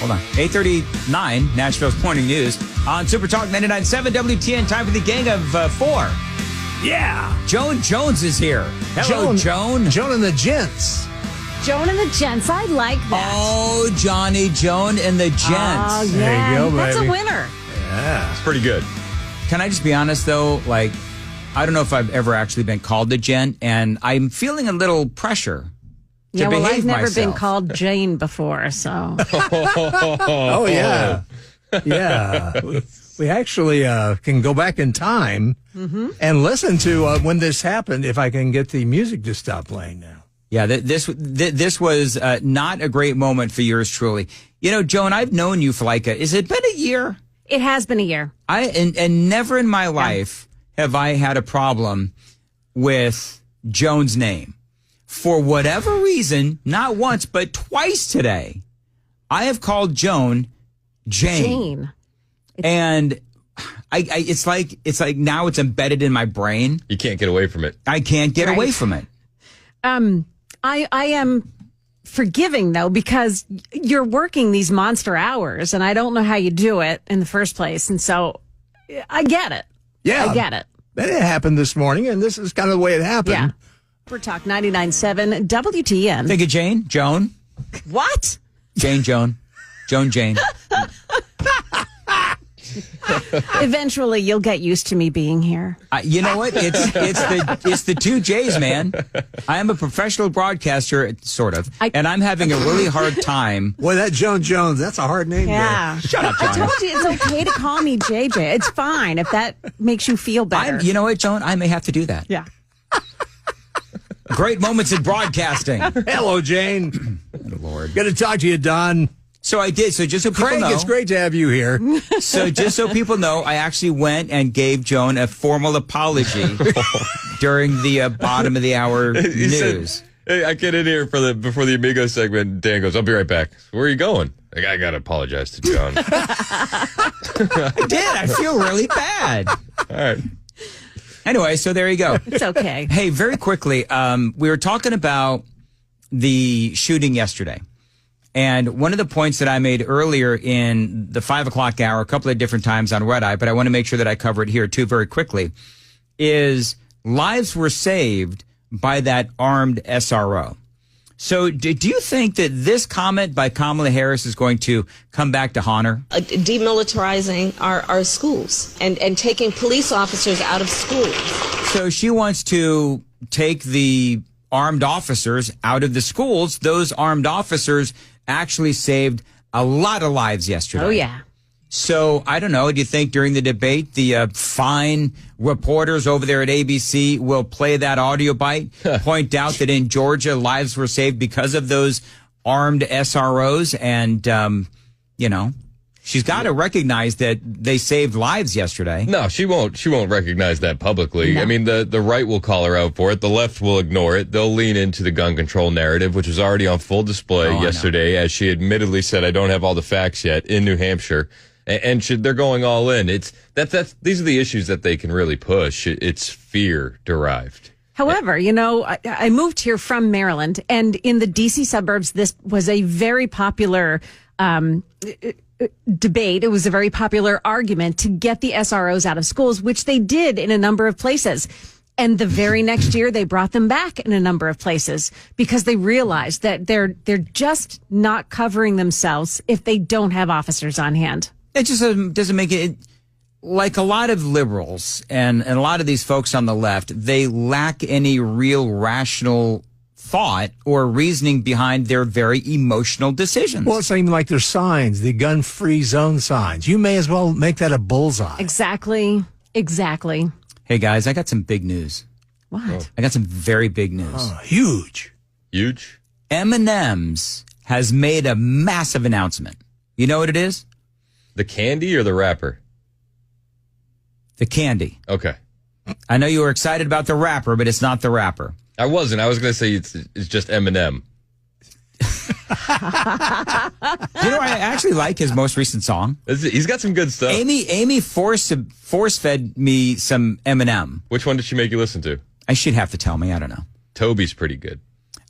Hold on. 8:39, Nashville's Morning News on Super Talk 99.7 WTN. Time for the gang of four. Yeah. Joan Jones is here. Hello, Joan. Joan and the Gents. Joan and the Gents. I like that. Oh, Johnny, Joan and the Gents. Oh, yeah. There you go, That's baby. a winner. Yeah. It's pretty good. Can I just be honest, though? Like, I don't know if I've ever actually been called a gent, and I'm feeling a little pressure to Yeah, well, behave I've never myself. been called Jane before, so. Oh, yeah. Yeah. We actually can go back in time and listen to when this happened, if I can get the music to stop playing now. Yeah, this was not a great moment for yours truly. You know, Joan, I've known you for has it been a year? It has been a year. And never in my life have I had a problem with Joan's name. For whatever reason, not once, but twice today, I have called Joan Jane. And it's like now it's embedded in my brain. You can't get away from it. I can't get away from it. I am forgiving, though, because you're working these monster hours, and I don't know how you do it in the first place. And so I get it. Yeah. I get it. That happened this morning, and this is kind of the way it happened. Yeah. Super Talk 99.7 WTN. Think of Jane? Joan? What? Jane, Joan. Joan, Jane. Eventually, you'll get used to me being here. You know what? It's the two J's, man. I am a professional broadcaster, sort of, and I'm having a really hard time. Boy, that Joan Jones, that's a hard name. Yeah. Shut up, John. I told you it's okay to call me JJ. It's fine if that makes you feel better. You know what, Joan? I may have to do that. Yeah. Great moments in broadcasting. Hello, Jane. Good Lord. Good to talk to you, Don. So I did. So just so people Craig, know. it's great to have you here. So just so people know, I actually went and gave Joan a formal apology during the bottom of the hour news. Hey, I get in here before the Amigo segment. Dan goes, "I'll be right back." Where are you going? Like, I gotta apologize to Joan. I did. I feel really bad. All right. Anyway, so there you go. It's okay. Hey, very quickly, we were talking about the shooting yesterday. And one of the points that I made earlier in the 5 o'clock hour, a couple of different times on Red Eye, but I want to make sure that I cover it here too very quickly, is lives were saved by that armed SRO. So do you think that this comment by Kamala Harris is going to come back to haunt her? Demilitarizing our schools and taking police officers out of schools. So she wants to take the armed officers out of the schools. Those armed officers actually saved a lot of lives yesterday. Oh, yeah. So, I don't know, do you think during the debate, the fine reporters over there at ABC will play that audio bite, point out that in Georgia, lives were saved because of those armed SROs? And, she's got to recognize that they saved lives yesterday. No, she won't recognize that publicly. No. I mean, the right will call her out for it. The left will ignore it. They'll lean into the gun control narrative, which was already on full display yesterday, as she admittedly said, "I don't have all the facts yet," in New Hampshire. And they're going all in. These are the issues that they can really push. It's fear derived. However, I moved here from Maryland, and in the D.C. suburbs, this was a very popular debate. It was a very popular argument to get the SROs out of schools, which they did in a number of places. And the very next year, they brought them back in a number of places because they realized that they're just not covering themselves if they don't have officers on hand. It just doesn't make it, like a lot of liberals and a lot of these folks on the left, they lack any real rational thought or reasoning behind their very emotional decisions. Well, it's not even like their signs, the gun-free zone signs. You may as well make that a bullseye. Exactly. Hey, guys, I got some big news. What? I got some very big news. Oh, huge. Huge? M&M's has made a massive announcement. You know what it is? The candy or the wrapper? The candy. Okay. I know you were excited about the wrapper, but it's not the wrapper. I wasn't. I was going to say it's just Eminem. I actually like his most recent song. He's got some good stuff. Amy force-fed me some Eminem. Which one did she make you listen to? She'd have to tell me. I don't know. Toby's pretty good.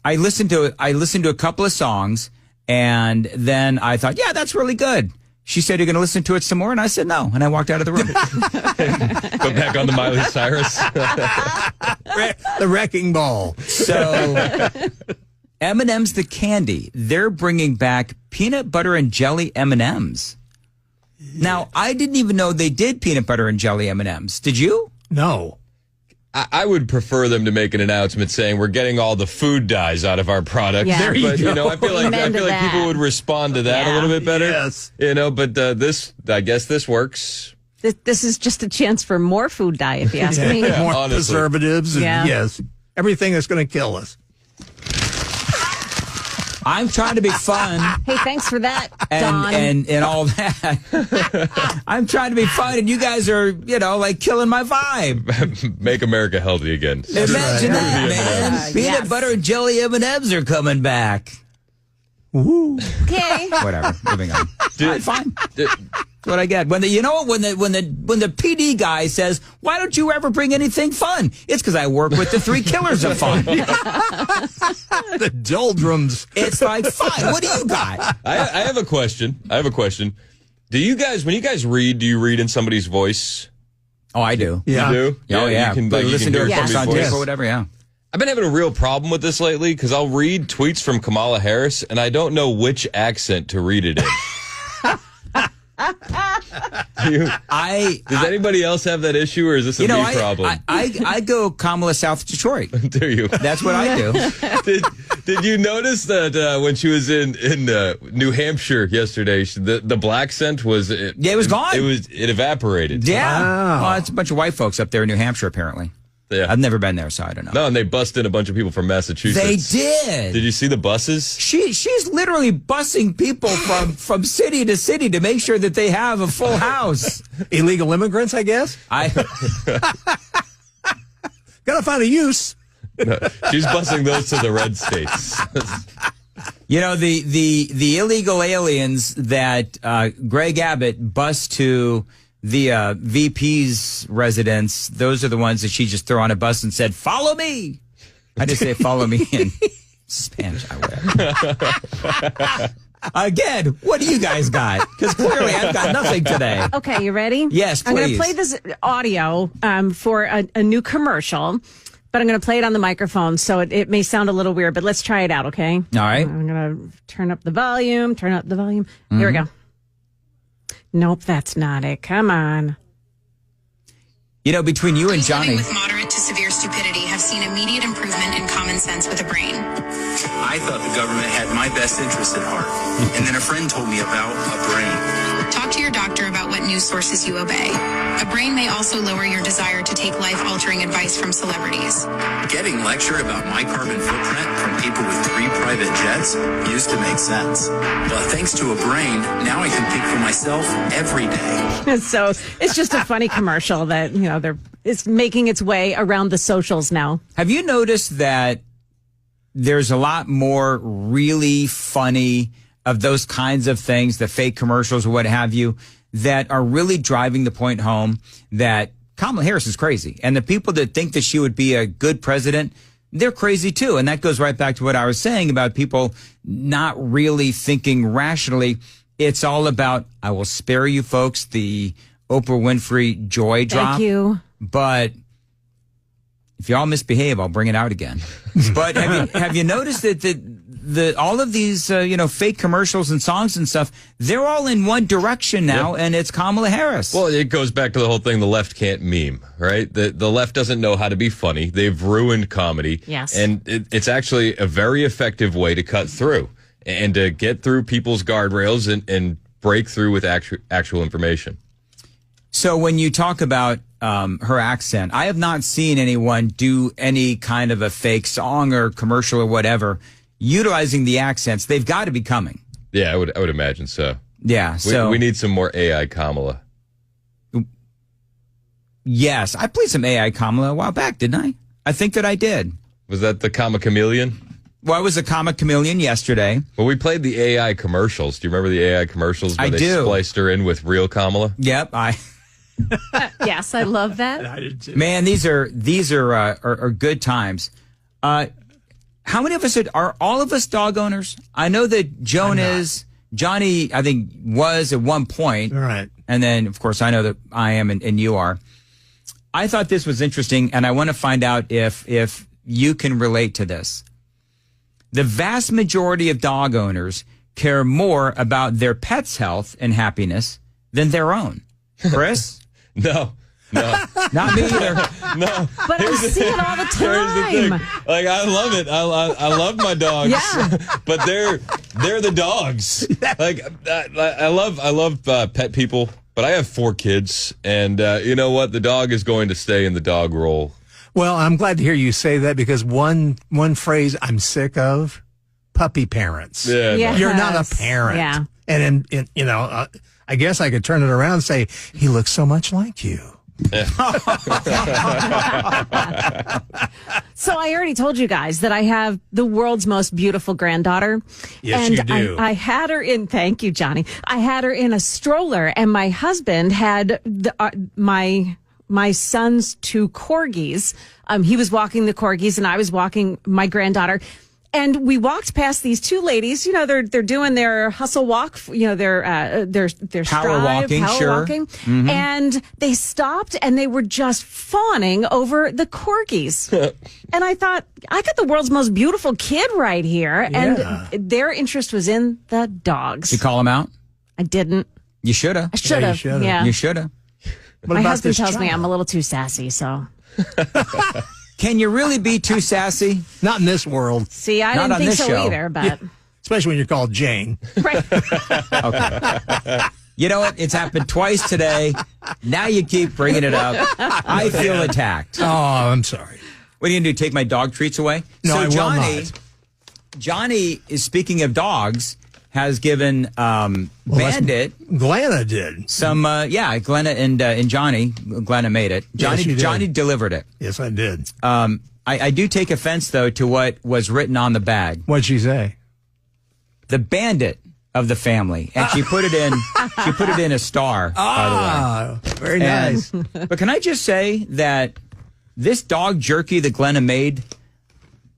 I listened to a couple of songs, And then I thought, yeah, that's really good. She said, you're going to listen to it some more? And I said, no. And I walked out of the room. Go back on the Miley Cyrus. The wrecking ball. So M&M's the candy. They're bringing back peanut butter and jelly M&M's. Now, I didn't even know they did peanut butter and jelly M&M's. Did you? No. I would prefer them to make an announcement saying we're getting all the food dyes out of our product. Yeah. There you But, go. I feel like people would respond to that a little bit better. Yes. But I guess this works. This is just a chance for more food dye, if you ask me. More honestly. preservatives. And Yeah. Yes. Everything that's going to kill us. I'm trying to be fun. Hey, thanks for that, Don. And all that. I'm trying to be fun, and you guys are, like killing my vibe. Make America healthy again. Imagine that, man. Yes. Peanut butter and jelly M&Ms are coming back. Woo. Okay. Whatever. Moving on. Fine. That's what I get. When the PD guy says, "Why don't you ever bring anything fun?" It's because I work with the three killers of fun. The doldrums. It's like, fine. What do you got? I have a question. Do you guys, when you guys read, do you read in somebody's voice? Oh, I do. Yeah. You do? Oh, yeah. You can, Listen to hear her Yes. text on somebody's tape voice. or whatever. Yeah. I've been having a real problem with this lately because I'll read tweets from Kamala Harris and I don't know which accent to read it in. Does anybody else have that issue, or is this a me problem? I go Kamala South Detroit. Do you? That's what I do. Did you notice that when she was in New Hampshire yesterday, the black scent was it was gone. It evaporated. Yeah. Wow. Well, it's a bunch of white folks up there in New Hampshire, apparently. Yeah. I've never been there, so I don't know. No, and they bust in a bunch of people from Massachusetts. They did. Did you see the buses? She's literally busing people from city to city to make sure that they have a full house. Illegal immigrants, I guess. Gotta find a use. No, she's busing those to the red states. The illegal aliens that Greg Abbott bused to the VP's residence, those are the ones that she just threw on a bus and said, "Follow me." I just say, "Follow me" in Spanish. I will. Again, what do you guys got? Because clearly I've got nothing today. Okay, you ready? Yes, I'm going to please. play this audio for a new commercial, but I'm going to play it on the microphone, so it may sound a little weird, but let's try it out, okay? All right. I'm going to turn up the volume. Here we go. Nope, that's not it. Come on. Between you and People Johnny. living with moderate to severe stupidity have seen immediate improvement in common sense with a brain. I thought the government had my best interest at heart. And then a friend told me about a brain. Talk to your doctor about what news sources you obey. A brain may also lower your desire to take life-altering advice from celebrities. Getting lectured about my carbon footprint from people with 3 private jets used to make sense. But thanks to a brain, now I can think for myself every day. So it's just a funny commercial that, it's making its way around the socials now. Have you noticed that there's a lot more really funny of those kinds of things, the fake commercials or what have you, that are really driving the point home that Kamala Harris is crazy. And the people that think that she would be a good president, they're crazy too. And that goes right back to what I was saying about people not really thinking rationally. It's all about, I will spare you folks the Oprah Winfrey joy drop. Thank you. But if y'all misbehave, I'll bring it out again. But have you noticed that the all of these fake commercials and songs and stuff, they're all in one direction now, and it's Kamala Harris. Well, it goes back to the whole thing, the left can't meme, right? The left doesn't know how to be funny. They've ruined comedy. Yes. And it's actually a very effective way to cut through and to get through people's guardrails and break through with actual information. So when you talk about her accent, I have not seen anyone do any kind of a fake song or commercial or whatever utilizing the accents. They've got to be coming. Yeah, I would imagine so. Yeah. So we need some more AI Kamala. Yes, I played some AI Kamala a while back, didn't I? I think that I did. Was that the Comma Chameleon? Well, I was a Comic Chameleon yesterday. Well, we played the AI commercials. Do you remember the AI commercials where I they do. spliced her in with real Kamala? Yep, Yes, I love that. I did too. Man, these are good times. How many of us are all of us dog owners? I know that Joan is. Johnny, I think, was at one point. All right. And then, of course, I know that I am and you are. I thought this was interesting, and I want to find out if you can relate to this. The vast majority of dog owners care more about their pet's health and happiness than their own. Chris? No. Not me either. No. But I see it all the time. Here's the thing. Like, I love it. I love my dogs. Yeah. But they're the dogs. Like, I love pet people, but I have 4 kids, and you know what? The dog is going to stay in the dog role. Well, I'm glad to hear you say that, because one phrase I'm sick of: puppy parents. Yeah. Yes. You're not a parent. Yeah. And I guess I could turn it around and say, he looks so much like you. So I already told you guys that I have the world's most beautiful granddaughter. Yes, and you do. I had her in, thank you, Johnny. I had her in a stroller, and my husband had my son's 2 corgis. He was walking the corgis, and I was walking my granddaughter. And we walked past these 2 ladies. You know, they're doing their hustle walk. You know, their Power walking, sure. walking. Mm-hmm. And they stopped, and they were just fawning over the corgis. And I thought, I got the world's most beautiful kid right here, Yeah. and their interest was in the dogs. You call him out? I didn't. You should have. I should have. should've. Yeah. You should have. What My about husband this tells me child? I'm a little too sassy. So Can you really be too sassy? Not in this world, see, I Not didn't on think this so show. either. But especially when you're called Jane. right. You know what? It's happened twice today. Now you keep bringing it up. I feel attacked. Oh, I'm sorry. What are you going to do? Take my dog treats away? No, I will not. Johnny is, speaking of dogs, has given Bandit Glenna did. some, Glenna and Johnny. Glenna made it. Yes, you did. Johnny delivered it. Yes, I did. I do take offense, though, to what was written on the bag. What'd she say? The Bandit of the family. And she put it in, a star, by the way. Ah, very And- nice. But can I just say that this dog jerky that Glenna made,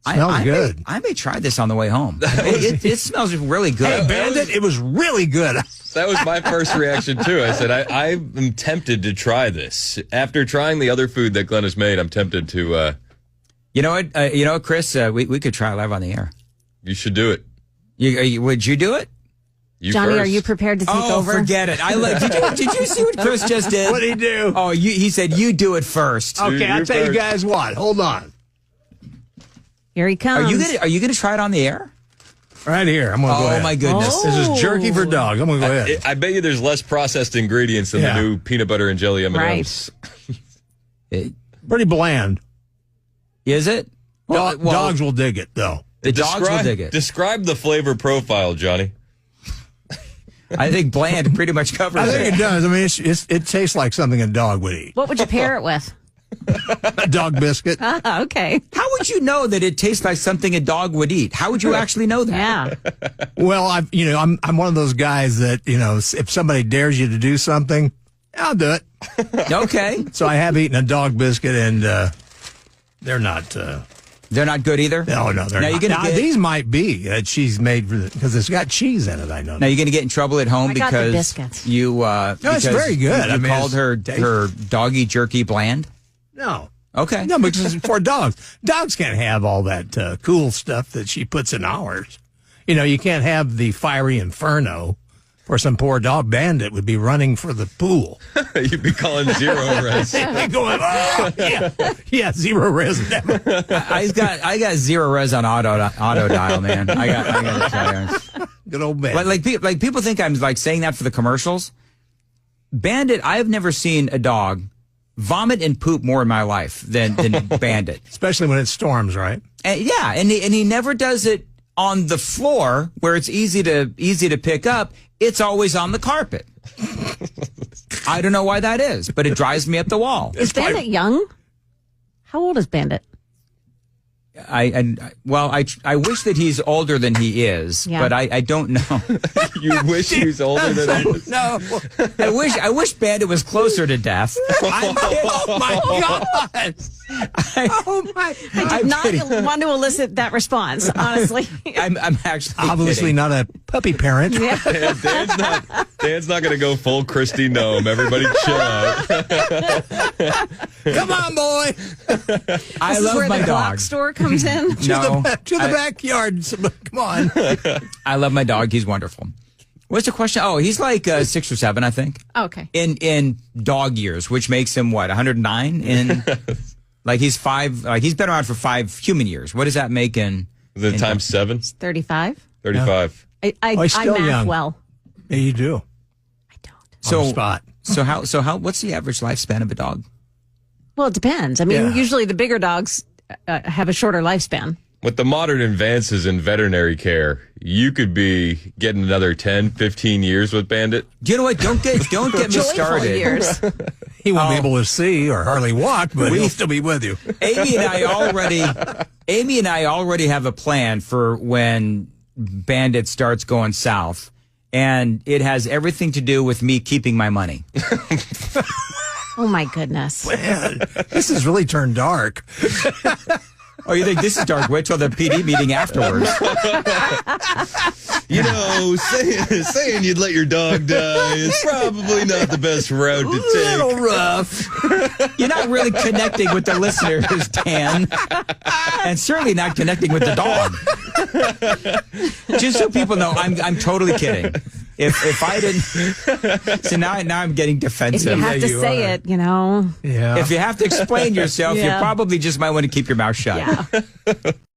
Smells good. I may try this on the way home. It smells really good. Hey, Bandit, it was really good. That was my first reaction, too. I said, I am tempted to try this. After trying the other food that Glenn has made, I'm tempted to... You know what, Chris? We could try live on the air. You should do it. Would you do it? You Johnny, first. are you prepared to take over? Forget it. Did you see what Chris just did? What'd he do? Oh, he said you do it first. Okay, I'll you tell you first. guys what. Hold on. Here he comes. Are you gonna try it on the air? Right here. I'm going to go ahead. Oh my goodness! Oh. This is jerky for dogs. I'm going to go ahead. I bet you there's less processed ingredients than Yeah. the new peanut butter and jelly M&Ms. Pretty bland. Is it? Dogs will dig it, though. The dogs will dig it. Describe the flavor profile, Johnny. I think bland pretty much covers I think it. it does. I mean, it tastes like something a dog would eat. What would you pair it with? A dog biscuit. Okay. How would you know that it tastes like something a dog would eat? How would you actually know that? Yeah. Well, I'm one of those guys that, if somebody dares you to do something, I'll do it. Okay. So I have eaten a dog biscuit, and they're not. They're not good either? No, they're Now not. you're gonna get- These might be that she's made because it's got cheese in it. I know. Now you're going to get in trouble at home I got the because biscuits. you. it's because very good. You I mean, called her doggy jerky bland. No. Okay. No, because it's for dogs. Dogs can't have all that cool stuff that she puts in ours. You can't have the fiery inferno for some poor dog. Bandit would be running for the pool. You'd be calling zero res. He'd be going, oh, yeah, zero res. I got zero res on auto dial, man. I got to tell you. Good old Bandit. But like people think I'm like saying that for the commercials. Bandit, I have never seen a dog vomit and poop more in my life than Bandit. Especially when it storms, right? And he never does it on the floor where it's easy to pick up. It's always on the carpet. I don't know why that is, but it drives me up the wall. Is Bandit young? How old is Bandit? I wish that he's older than he is, but I don't know. You wish he was older than he is? No, I wish Bandit was closer to death. Oh my God! I did not want to elicit that response, honestly. I'm actually obviously kidding. not a puppy parent. Yeah. Dan's not going to go full Christy Gnome. Everybody chill out. Come on, boy. I This is love where my the clock dog. store comes in. No, To the backyard. Come on. I love my dog. He's wonderful. What's the question? Oh, he's like 6 or 7, I think. Okay. In dog years, which makes him what, 109? In like he's 5. Like he's been around for 5 human years. What does that make in? Is it times 7? 35. 35. I he's still math young. well. Yeah, you do. I don't. On the spot. So how? What's the average lifespan of a dog? Well, it depends. I mean, Yeah. usually the bigger dogs have a shorter lifespan. With the modern advances in veterinary care, you could be getting another 10, 15 years with Bandit. You know what? Don't get me Joyful started. years. He won't be able to see or hardly walk, but he'll still be with you. Amy and I already have a plan for when Bandit starts going south, and it has everything to do with me keeping my money. Oh, my goodness. Man, this has really turned dark. Oh, you think this is dark? Wait till the PD meeting afterwards. You know, saying you'd let your dog die is probably not the best route to A take. little rough. You're not really connecting with the listeners, Dan, and certainly not connecting with the dog. Just so people know, I'm totally kidding. If I didn't, so now I'm getting If defensive. you have to you say are. it, you know. Yeah. If you have to explain yourself, you Yeah. probably just might want to keep your mouth shut. Yeah.